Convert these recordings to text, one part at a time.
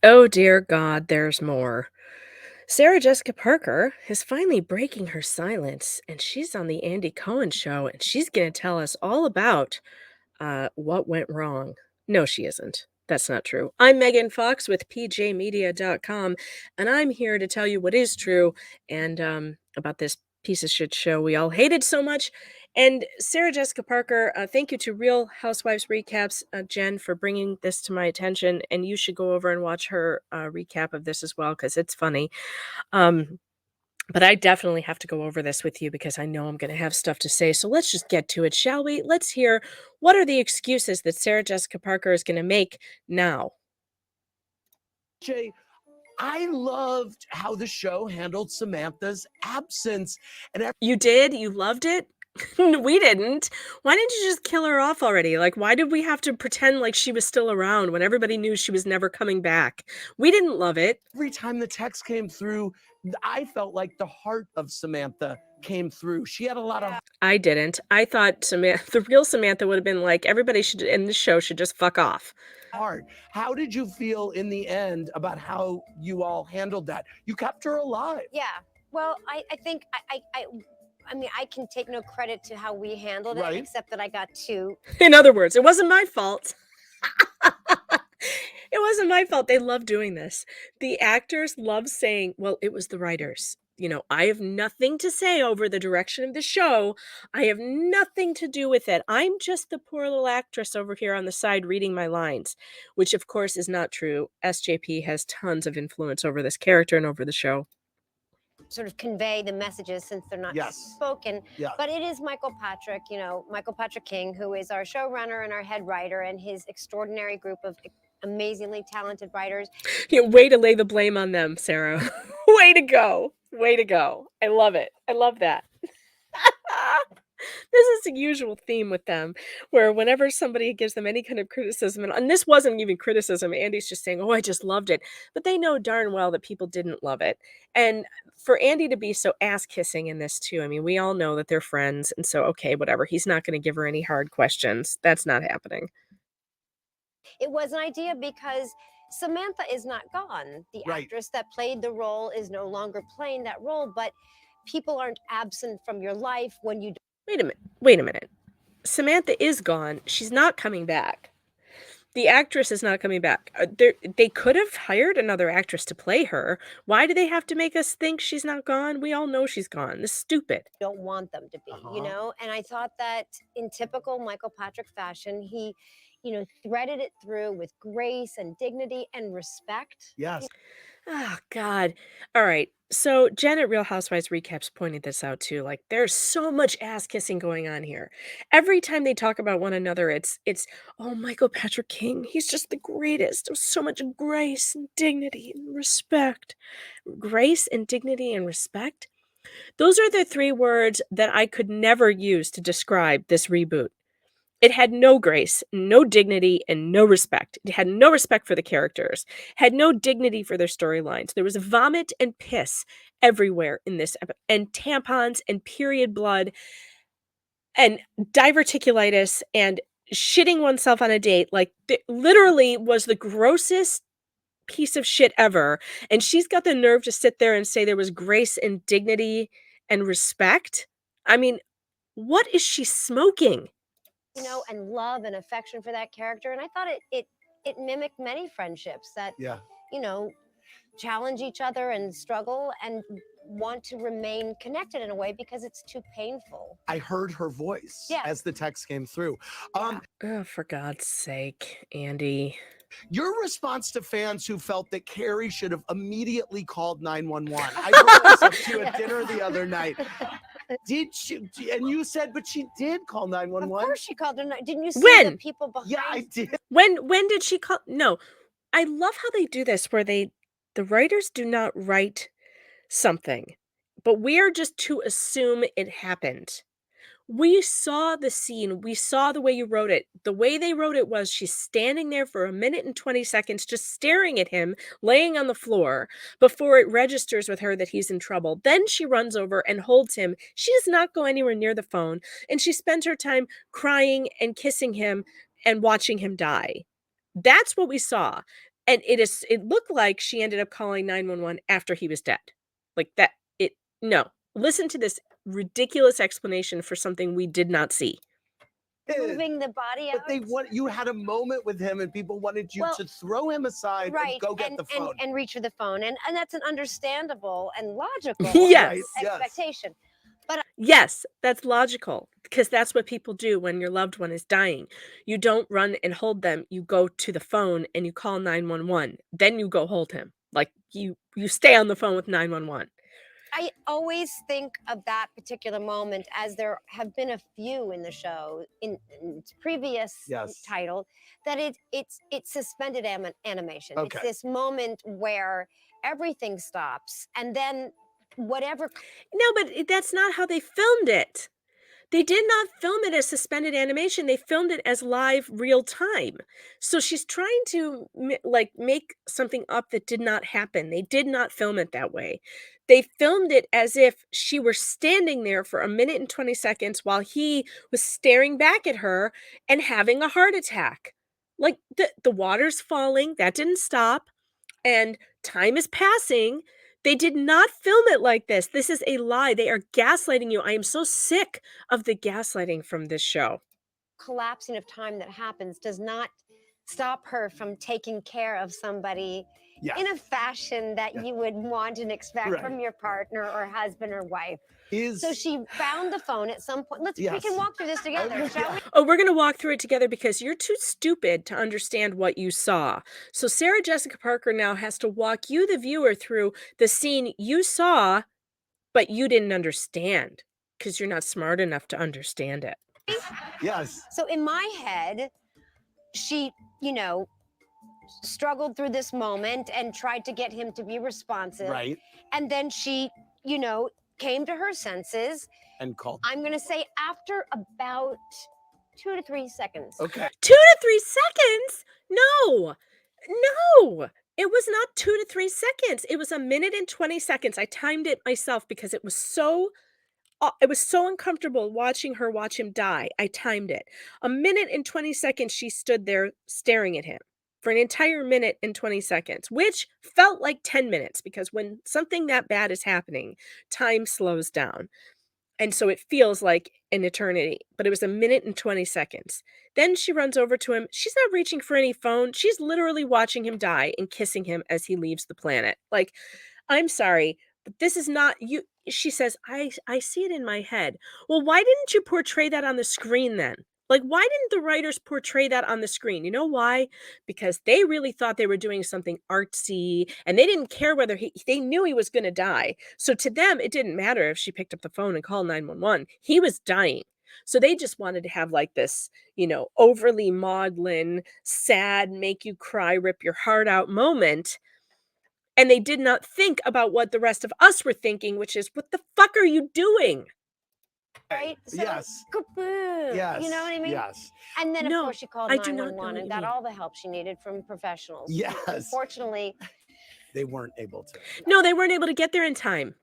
Oh dear God, there's more. Sarah Jessica Parker is finally breaking her silence, and she's on the Andy Cohen show, and she's going to tell us all about what went wrong. No, she isn't. That's not true. I'm Megan Fox with pjmedia.com, and I'm here to tell you what is true and about this piece of shit show we all hated so much. And Sarah Jessica Parker, thank you to Real Housewives Recaps, Jen, for bringing this to my attention. And you should go over and watch her recap of this as well, because it's funny. Um, but I definitely have to go over this with you because I know I'm going to have stuff to say. So let's just get to it, shall we? Let's hear what are the excuses that Sarah Jessica Parker is going to make now. Jay, I loved how the show handled Samantha's absence. And You did? You loved it? We didn't. Why didn't you just kill her off already? Like, why did we have to pretend like she was still around when everybody knew she was never coming back? We didn't love it. every time the text came through, I felt like the heart of Samantha came through. She had a lot of I didn't. I thought the real Samantha would have been like, everybody should in the show should just fuck off. heart. How did you feel in the end about how you all handled that? You kept her alive. Yeah. Well, I think I mean, I can take no credit to how we handled it, Right. except that I got two. In other words, it wasn't my fault. It wasn't my fault. They love doing this. The actors love saying, well, it was the writers. You know, I have nothing to say over the direction of the show. I have nothing to do with it. I'm just the poor little actress over here on the side reading my lines, which of course is not true. SJP has tons of influence over this character and over the show. Sort of convey the messages since they're not Yes. spoken. Yeah. But it is Michael Patrick, Michael Patrick King, who is our showrunner and our head writer, and his extraordinary group of amazingly talented writers. Yeah, way to lay the blame on them, Sarah. Way to go. Way to go. I love it. I love that. This is a usual theme with them, where whenever somebody gives them any kind of criticism, and this wasn't even criticism, Andy's just saying, oh, I just loved it. But they know darn well that people didn't love it. And for Andy to be so ass-kissing in this too, I mean, we all know that they're friends, and so, okay, whatever. He's not going to give her any hard questions. That's not happening. It was an idea because Samantha is not gone. The Right. actress that played the role is no longer playing that role, but people aren't absent from your life when you Wait a minute. Samantha is gone. She's not coming back. The actress is not coming back. They could have hired another actress to play her. Why do they have to make us think she's not gone? We all know she's gone. This is stupid. don't want them to be, Uh-huh. And I thought that in typical Michael Patrick fashion, he, threaded it through with grace and dignity and respect. Yes. Oh, God. All right. So Jen at Real Housewives Recaps pointed this out too. Like, there's so much ass kissing going on here. Every time they talk about one another, it's oh, Michael Patrick King, he's just the greatest. There's so much grace and dignity and respect. Grace and dignity and respect. Those are the three words that I could never use to describe this reboot. It had no grace, no dignity, and no respect. It had no respect for the characters, had no dignity for their storylines. There was vomit and piss everywhere in this and tampons and period blood and diverticulitis and shitting oneself on a date. Like, literally was the grossest piece of shit ever. And she's got the nerve to sit there and say there was grace and dignity and respect. I mean, what is she smoking? And love and affection for that character. And I thought it mimicked many friendships that, Yeah. challenge each other and struggle and want to remain connected in a way because it's too painful. I heard her voice Yeah. as the text came through. Oh, for God's sake, Andy. Your response to fans who felt that Carrie should have immediately called 911. I brought this up to you at dinner the other night. Did she? And you said, but she did call 911. Of course she called her. Didn't you see When? the people behind? Yeah, I did. When did she call? No. I love how they do this where the writers do not write something, but we are just to assume it happened. We saw the scene. We saw the way you wrote it. The way they wrote it was she's standing there for a minute and 20 seconds just staring at him, laying on the floor, before it registers with her that he's in trouble. Then she runs over and holds him. She does not go anywhere near the phone, and she spends her time crying and kissing him and watching him die. That's what we saw. And it looked like she ended up calling 911 after he was dead. Like that it no. Listen to this ridiculous explanation for something we did not see. moving the body out. But you had a moment with him and people wanted you to throw him aside and go get the phone. And reach for the phone. And that's an understandable and logical Yes. expectation. But yes, that's logical because that's what people do when your loved one is dying. You don't run and hold them. You go to the phone and you call 911. Then you go hold him. Like you stay on the phone with 911. I always think of that particular moment, as there have been a few in the show in its previous title, that it's suspended animation. Okay. It's this moment where everything stops and then whatever. No, but that's not how they filmed it. They did not film it as suspended animation. They filmed it as live real time. So she's trying to make something up that did not happen. They did not film it that way. They filmed it as if she were standing there for a minute and 20 seconds while he was staring back at her and having a heart attack. Like the water's falling, that didn't stop, and time is passing. They did not film it like this. This is a lie. They are gaslighting you. I am so sick of the gaslighting from this show. Collapsing of time that happens does not stop her from taking care of somebody in a fashion that you would want and expect from your partner or husband or wife. So she found the phone at some point. We can walk through this together, shall we? Oh, we're going to walk through it together because you're too stupid to understand what you saw. So Sarah Jessica Parker now has to walk you, the viewer, through the scene you saw, but you didn't understand because you're not smart enough to understand it. Yes. So in my head, she, struggled through this moment and tried to get him to be responsive. Right. And then she, came to her senses. And called. I'm going to say after about 2 to 3 seconds. Okay. 2 to 3 seconds? No. It was not 2 to 3 seconds. It was a minute and 20 seconds. I timed it myself because it was so uncomfortable watching her watch him die. I timed it. A minute and 20 seconds she stood there staring at him for an entire minute and 20 seconds, which felt like 10 minutes because when something that bad is happening, time slows down. And so it feels like an eternity, but it was a minute and 20 seconds. Then she runs over to him. She's not reaching for any phone. She's literally watching him die and kissing him as he leaves the planet. Like, I'm sorry, but this is not you. She says, I see it in my head. Well, why didn't you portray that on the screen then? Like, why didn't the writers portray that on the screen? You know why? Because they really thought they were doing something artsy and they didn't care whether they knew he was going to die. So to them, it didn't matter if she picked up the phone and called 911. He was dying. So they just wanted to have like this, overly maudlin, sad, make you cry, rip your heart out moment. And they did not think about what the rest of us were thinking, which is, what the fuck are you doing? Right? So, yes. Kaboom. Yes. You know what I mean? Yes. And then, of No, course, she called I do not know 911 what and you got mean. all the help she needed from professionals. Yes. Unfortunately, they weren't able to. No, they weren't able to get there in time.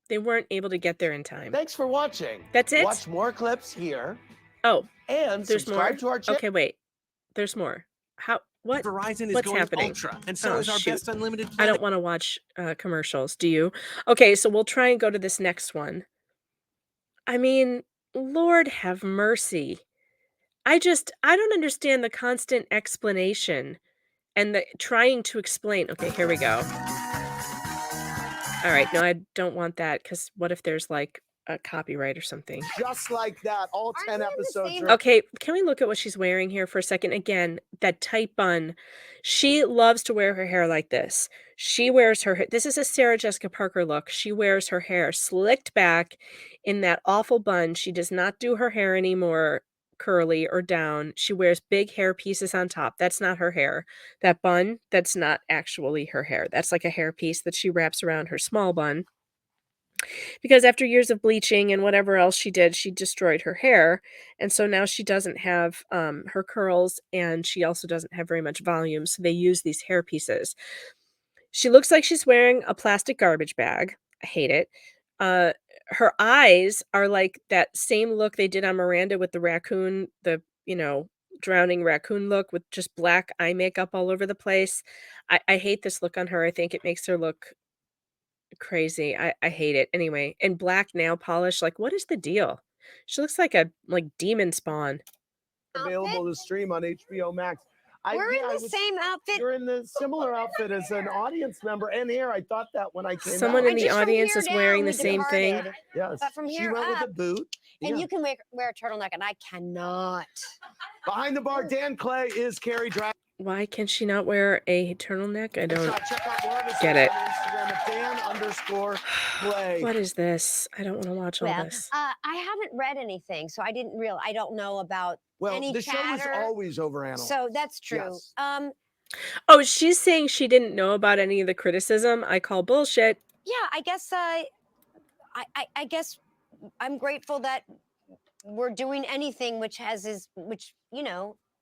They weren't able to get there in time. Thanks for watching. That's it? Watch more clips here. Oh, and there's subscribe more? to our channel. Okay, wait. There's more. What? Verizon is What's going happening? ultra, and so Oh, is our shoot. best unlimited plan. I don't want to watch commercials. Do you? Okay, so we'll try and go to this next one. I mean, Lord have mercy. I don't understand the constant explanation and the trying to explain. Okay, here we go. All right, no, I don't want that because what if there's like a copyright or something? Just like that, all 10 episodes. Okay, can we look at what she's wearing here for a second? Again, that tight bun. She loves to wear her hair like this. She wears her hair. This is a Sarah Jessica Parker look. She wears her hair slicked back in that awful bun. She does not do her hair anymore curly or down. She wears big hair pieces on top. That's not her hair. That bun, that's not actually her hair. That's like a hair piece that she wraps around her small bun. Because after years of bleaching and whatever else she did, she destroyed her hair. And so now she doesn't have her curls, and she also doesn't have very much volume. So they use these hair pieces. She looks like she's wearing a plastic garbage bag. I hate it. Her eyes are like that same look they did on Miranda with the raccoon, the drowning raccoon look with just black eye makeup all over the place. I hate this look on her. I think it makes her look crazy. I hate it. Anyway, and black nail polish, like, what is the deal? She looks like a, like, demon spawn. Available to stream on HBO Max. We're in the same outfit. You're in the similar outfit as an audience member. And here, I thought that when I came Someone out. in the audience is wearing the same thing. Yes. But from she here went up, with a boot. and you can wear a turtleneck, and I cannot. Behind the bar, Dan Clay is Carrie Drag. Why can she not wear a turtleneck? I don't Check out more of his get it. on Instagram at Dan_Clay. What is this? I don't want to watch all this. I haven't read anything, so I don't know about any the show is always overanalyzed. So that's true. Yes. Oh, she's saying she didn't know about any of the criticism. I call bullshit. Yeah, I guess I guess I'm grateful that we're doing anything which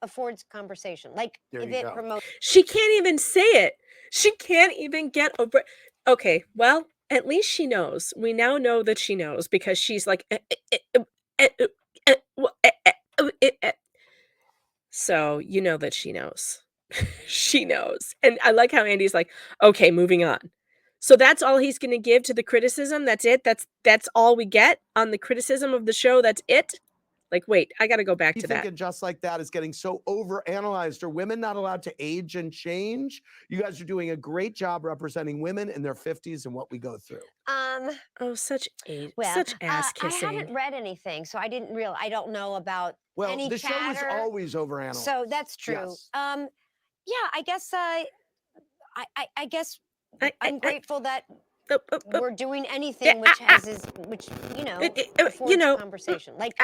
affords conversation. Like if it promotes. She can't even say it. She can't even get over. Okay, well, at least she knows. We now know that she knows because she's like. So you know that she knows. She knows. And I like how Andy's like, okay, moving on. So that's all he's going to give to the criticism. That's it. That's all we get on the criticism of the show. That's it. Like, wait, I got to go back to that. You think Just Like That is getting so overanalyzed? Are women not allowed to age and change? You guys are doing a great job representing women in their 50s and what we go through. Oh, such ass kissing. I haven't read anything, so I don't know about any the show is always overanalyzed. So that's true. Yes. Yeah, I guess I'm grateful that we're doing anything which affords conversation. Like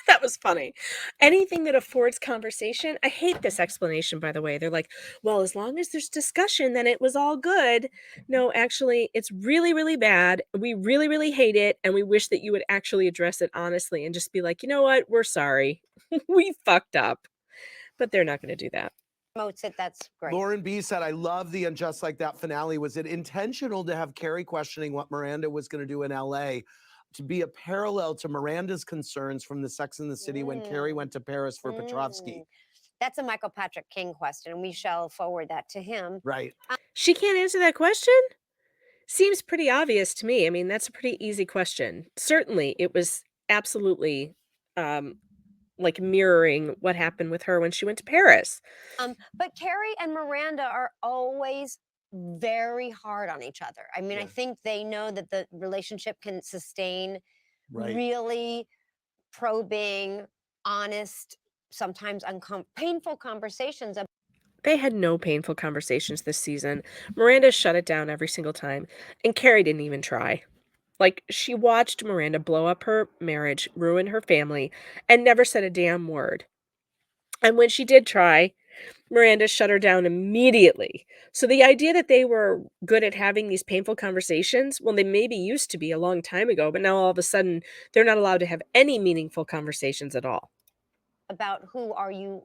that was funny. Anything that affords conversation. I hate this explanation, by the way. They're like, well, as long as there's discussion, then it was all good. No, actually, it's really, really bad. We really, really hate it. And we wish that you would actually address it honestly and just be like, you know what? We're sorry. We fucked up. But they're not going to do that. Promotes it. That's great. Lauren B said, I love the Just Like That finale. Was it intentional to have Carrie questioning what Miranda was going to do in LA to be a parallel to Miranda's concerns from the Sex and the City when Carrie went to Paris for Petrovsky? That's a Michael Patrick King question, and we shall forward that to him. Right. She can't answer that question? Seems pretty obvious to me. I mean, that's a pretty easy question. Certainly, it was absolutely like mirroring what happened with her when she went to Paris. But Carrie and Miranda are always very hard on each other. I mean, I think they know that the relationship can sustain really probing, honest, sometimes painful conversations. They had no painful conversations this season. Miranda shut it down every single time, and Carrie didn't even try. Like, she watched Miranda blow up her marriage, ruin her family, and never said a damn word. And when she did try, Miranda shut her down immediately. So the idea that they were good at having these painful conversations, well, they maybe used to be a long time ago, but now all of a sudden, they're not allowed to have any meaningful conversations at all. About who are you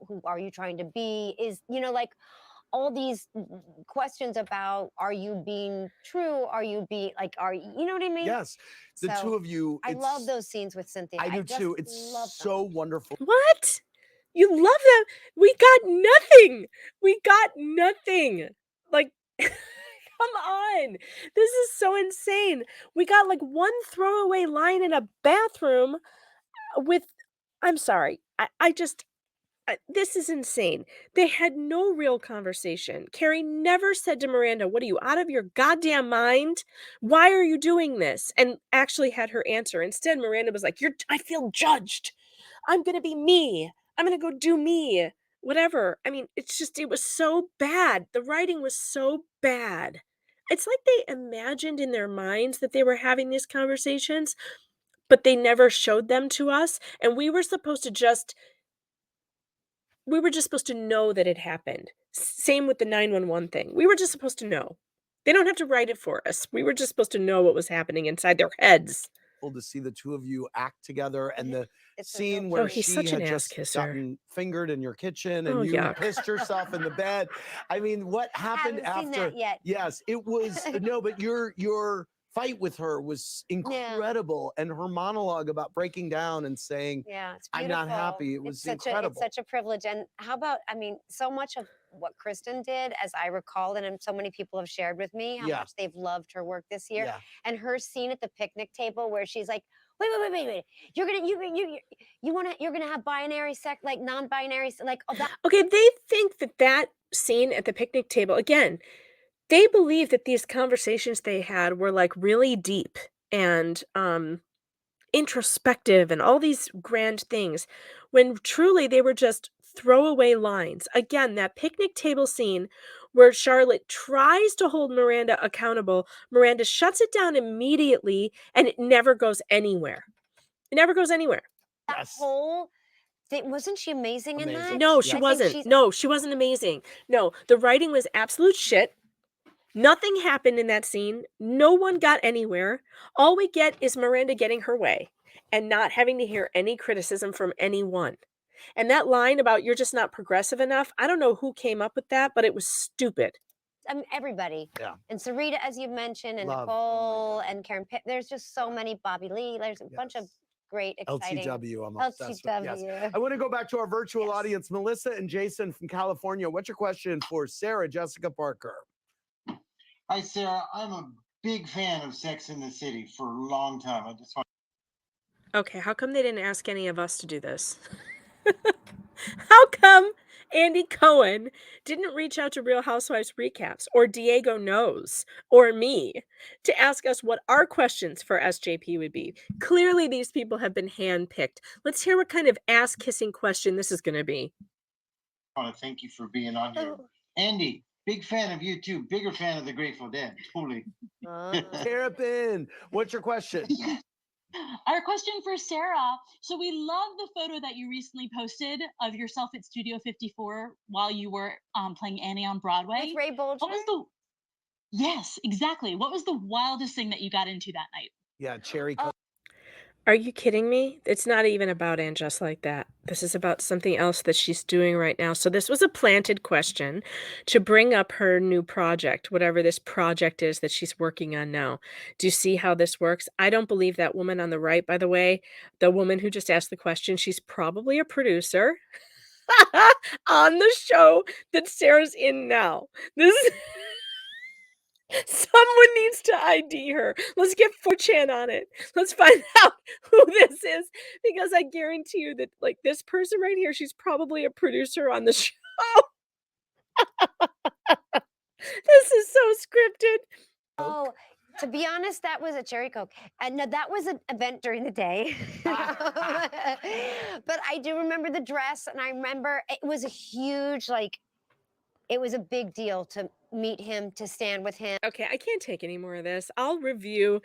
trying to be, is, like all these questions about, are you being true? Are you you know what I mean? Yes. The two of you. I love those scenes with Cynthia. I do too. It's so wonderful. What? You love them? We got nothing. We got nothing. Like, come on. This is so insane. We got like one throwaway line in a bathroom with, I'm sorry. This is insane. They had no real conversation. Carrie never said to Miranda, what are you, out of your goddamn mind? Why are you doing this? And actually had her answer. Instead, Miranda was like, I feel judged. I'm going to be me. I'm going to go do me. Whatever. I mean, it was so bad. The writing was so bad. It's like they imagined in their minds that they were having these conversations, but they never showed them to us. And we were just supposed to know that it happened. Same with the 911 thing. We were just supposed to know. They don't have to write it for us. We were just supposed to know what was happening inside their heads. To see the two of you act together, and the scene where she had just gotten fingered in your kitchen and you pissed yourself in the bed. I mean, what happened after? Seen that yet. Yes, it was no, but your fight with her was incredible. And her monologue about breaking down and saying, it's I'm not happy. It was incredible. It's such a privilege. And how about, I mean, so much of what Kristen did, as I recall, and so many people have shared with me how much they've loved her work this year. And her scene at the picnic table where she's like, wait. You're gonna have binary sex, like non-binary, like Okay, they think that scene at the picnic table, again, they believe that these conversations they had were like really deep and introspective and all these grand things, when truly they were just throwaway lines. Again, that picnic table scene where Charlotte tries to hold Miranda accountable, Miranda shuts it down immediately and it never goes anywhere. It never goes anywhere. That whole thing, wasn't she amazing in that? No, she wasn't. No, she wasn't amazing. No, the writing was absolute shit. Nothing happened in that scene. No one got anywhere. All we get is Miranda getting her way and not having to hear any criticism from anyone. And that line about you're just not progressive enough, I don't know who came up with that, but it was stupid. I mean, everybody. Yeah. And Sarita, as you mentioned, and Nicole and Karen Pitt, there's just so many. Bobby Lee, there's a bunch of great, exciting. LTW, I'm obsessed with. Yes. I want to go back to our virtual audience. Melissa and Jason from California. What's your question for Sarah Jessica Parker? Hi, Sarah. I'm a big fan of Sex in the City for a long time. I just want. Okay, how come they didn't ask any of us to do this? How come Andy Cohen didn't reach out to Real Housewives Recaps or Diego Knows or me to ask us what our questions for SJP would be? Clearly, these people have been handpicked. Let's hear what kind of ass-kissing question this is going to be. I want to thank you for being on here. Andy, big fan of you too. Bigger fan of the Grateful Dead. Totally. Terrapin, what's your question? Our question for Sarah. So we love the photo that you recently posted of yourself at Studio 54 while you were playing Annie on Broadway. With Ray Bolger? Yes, exactly. What was the wildest thing that you got into that night? Yeah, cherry. Are you kidding me? It's not even about And Just Like That. This is about something else that she's doing right now. So this was a planted question to bring up her new project, whatever this project is that she's working on now. Do you see how this works? I don't believe that woman on the right, by the way, the woman who just asked the question, she's probably a producer on the show that Sarah's in now. This is... Someone needs to ID her. Let's get 4chan on it. Let's find out who this is, because I guarantee you that, like, this person right here, she's probably a producer on the show. This is so scripted. Oh, to be honest, that was a cherry Coke. And no, that was an event during the day. But I do remember the dress, and I remember it was a huge, like, it was a big deal to meet him, to stand with him. Okay, I can't take any more of this. I'll review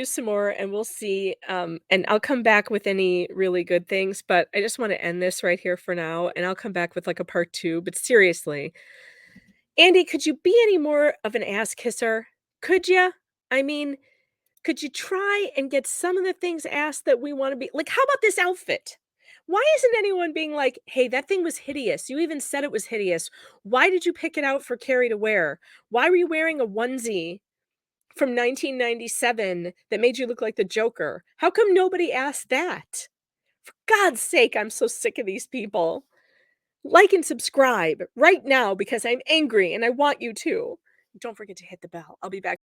some more and we'll see. And I'll come back with any really good things, but I just want to end this right here for now. And I'll come back with like a part 2. But seriously, Andy, could you be any more of an ass kisser? Could you? I mean, could you try and get some of the things asked that we want to be? Like, how about this outfit? Why isn't anyone being like, hey, that thing was hideous. You even said it was hideous. Why did you pick it out for Carrie to wear? Why were you wearing a onesie from 1997 that made you look like the Joker? How come nobody asked that? For God's sake, I'm so sick of these people. Like and subscribe right now because I'm angry and I want you to. Don't forget to hit the bell. I'll be back.